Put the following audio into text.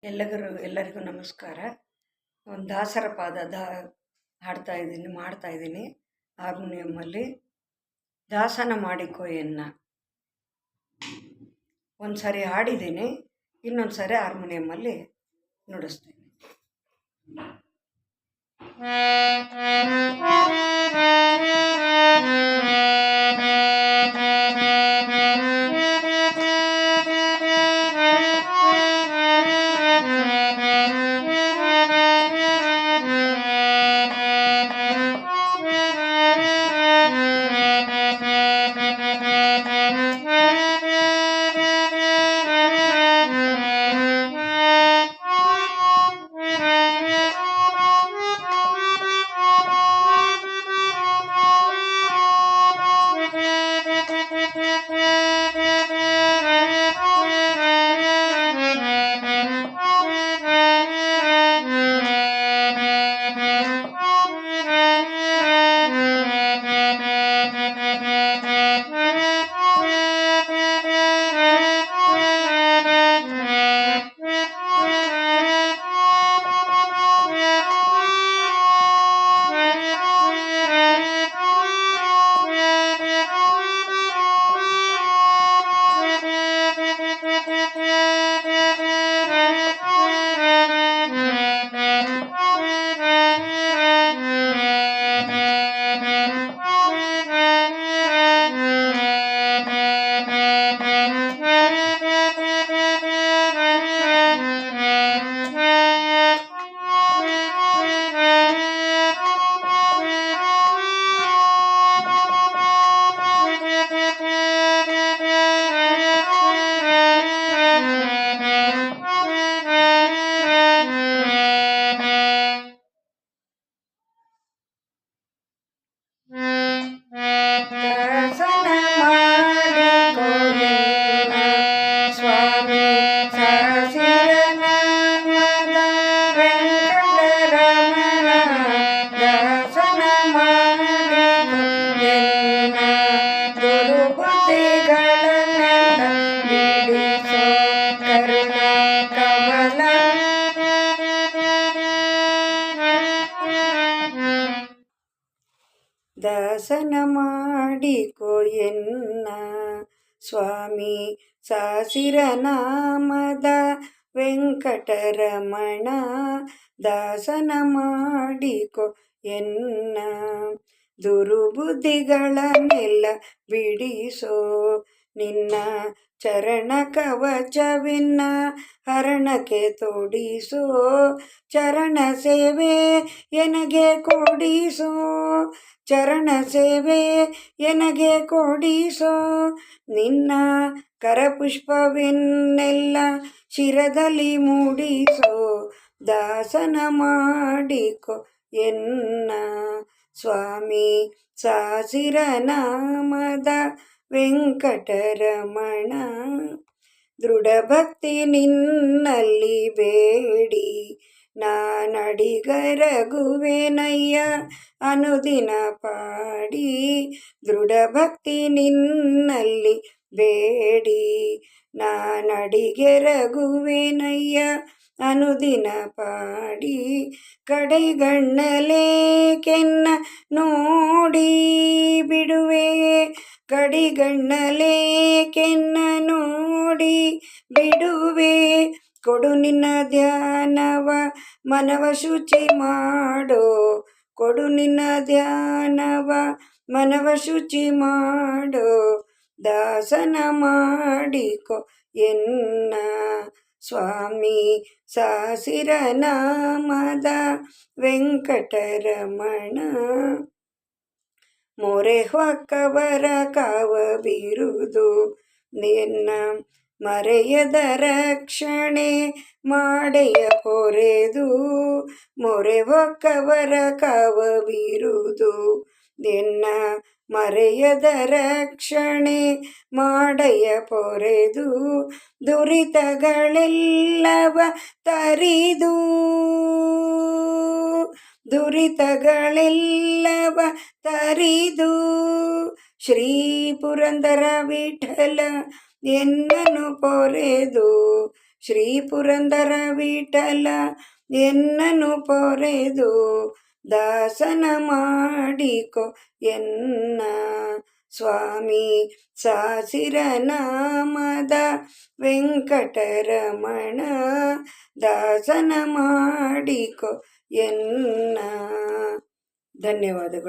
ಎಲ್ಲರಿಗೂ ನಮಸ್ಕಾರ. ಒಂದು ದಾಸರ ಪಾದ ಮಾಡ್ತಾಯಿದ್ದೀನಿ ಹಾರ್ಮೋನಿಯಮ್ಮಲ್ಲಿ. ದಾಸನ ಮಾಡಿಕೊ ಎನ್ನ ಒಂದು ಸರಿ ಹಾಡಿದ್ದೀನಿ, ಇನ್ನೊಂದು ಸರಿ ಹಾರ್ಮೋನಿಯಮ್ಮಲ್ಲಿ ನುಡಿಸ್ತೀನಿ. ದಾಸನ ಮಾಡಿಕೊ ಎನ್ನ ಸ್ವಾಮಿ ಸಾಸಿರ ನಾಮದ ವೆಂಕಟರಮಣ. ದಾಸನ ಮಾಡಿಕೊ ಎನ್ನ ದುರ್ಬುದ್ಧಿಗಳನ್ನೆಲ್ಲ ಬಿಡಿಸೋ ನಿನ್ನ ಚರಣ ಕವಚವಿನ್ನ ಹರಣಕ್ಕೆ ತೊಡಿಸೋ. ಚರಣ ಸೇವೆ ಎನಗೆ ಕೊಡಿಸೋ, ಚರಣ ಸೇವೆ ಎನಗೆ ಕೊಡಿಸೋ. ನಿನ್ನ ಕರಪುಷ್ಪವೆನ್ನೆಲ್ಲ ಶಿರದಲ್ಲಿ ಮೂಡಿಸೋ. ದಾಸನ ಮಾಡಿಕೊ ಎನ್ನ ಸ್ವಾಮಿ ಸಾಸಿರ ನಾಮದ ವೆಂಕಟರಮಣ. ದೃಢ ಭಕ್ತಿ ನಿನ್ನಲ್ಲಿ ಬೇಡಿ ನಾನಡಿಗರಗುವೆನಯ್ಯ ಅನುದಿನ ಪಾಡಿ. ದೃಢ ಭಕ್ತಿ ನಿನ್ನಲ್ಲಿ ಬೇಡಿ ನಾನಡಿಗೆರಗುವೆನಯ್ಯ ಅನುದಿನ ಪಾಡಿ. ಕಡೆಗಣ್ಣಲೆ ಕೆನ್ನ ನೋಡಿ ಬಿಡುವೆ, ಕಡಿಗಣ್ಣಲೆ ಕೆನ್ನ ನೋಡಿ ಬಿಡುವೆ. ಕೊಡು ನಿನ್ನ ಧ್ಯಾನವ ಮನವ ಶುಚಿ ಮಾಡೋ, ಕೊಡು ನಿನ್ನ ಧ್ಯಾನವ ಮನವ ಶುಚಿ ಮಾಡೋ. ದಾಸನ ಮಾಡಿಕೊ ಎನ್ನ ಸ್ವಾಮಿ ಸಾಸಿರ ನಾಮದ ವೆಂಕಟರಮಣ. ಮೊರೆ ಹೊಕ್ಕವರ ಕಾವ ಬಿರುದು ನಿನ್ನ ಮರೆಯದ ರಕ್ಷಣೆ ಮಾಡೆಯ ಪೊರೆದು. ಮೊರೆ ಹೊಕ್ಕವರ ಕಾವ ಬಿರುದು ನಿನ್ನ ಮರೆಯದ ರಕ್ಷಣೆ ಮಾಡಯ ಪೊರೆದು. ದುರಿತಗಳೆಲ್ಲವ ತರಿದು, ದುರಿತಗಳೆಲ್ಲವ ತರಿದು. ಶ್ರೀ ಪುರಂದರ ವಿಠಲ ಎನ್ನನು ಪೊರೆದು ಶ್ರೀ ಪುರಂದರ ವಿಠಲ ಎನ್ನನು ಪೊರೆದು ದಾಸನ ಮಾಡಿಕೊ ಎನ್ನ ಸ್ವಾಮಿ. ಸಾಸಿರ ನಾಮದ ವೆಂಕಟರಮಣ ದಾಸನ ಮಾಡಿಕೊ ಎನ್ನ. ಧನ್ಯವಾದಗಳು.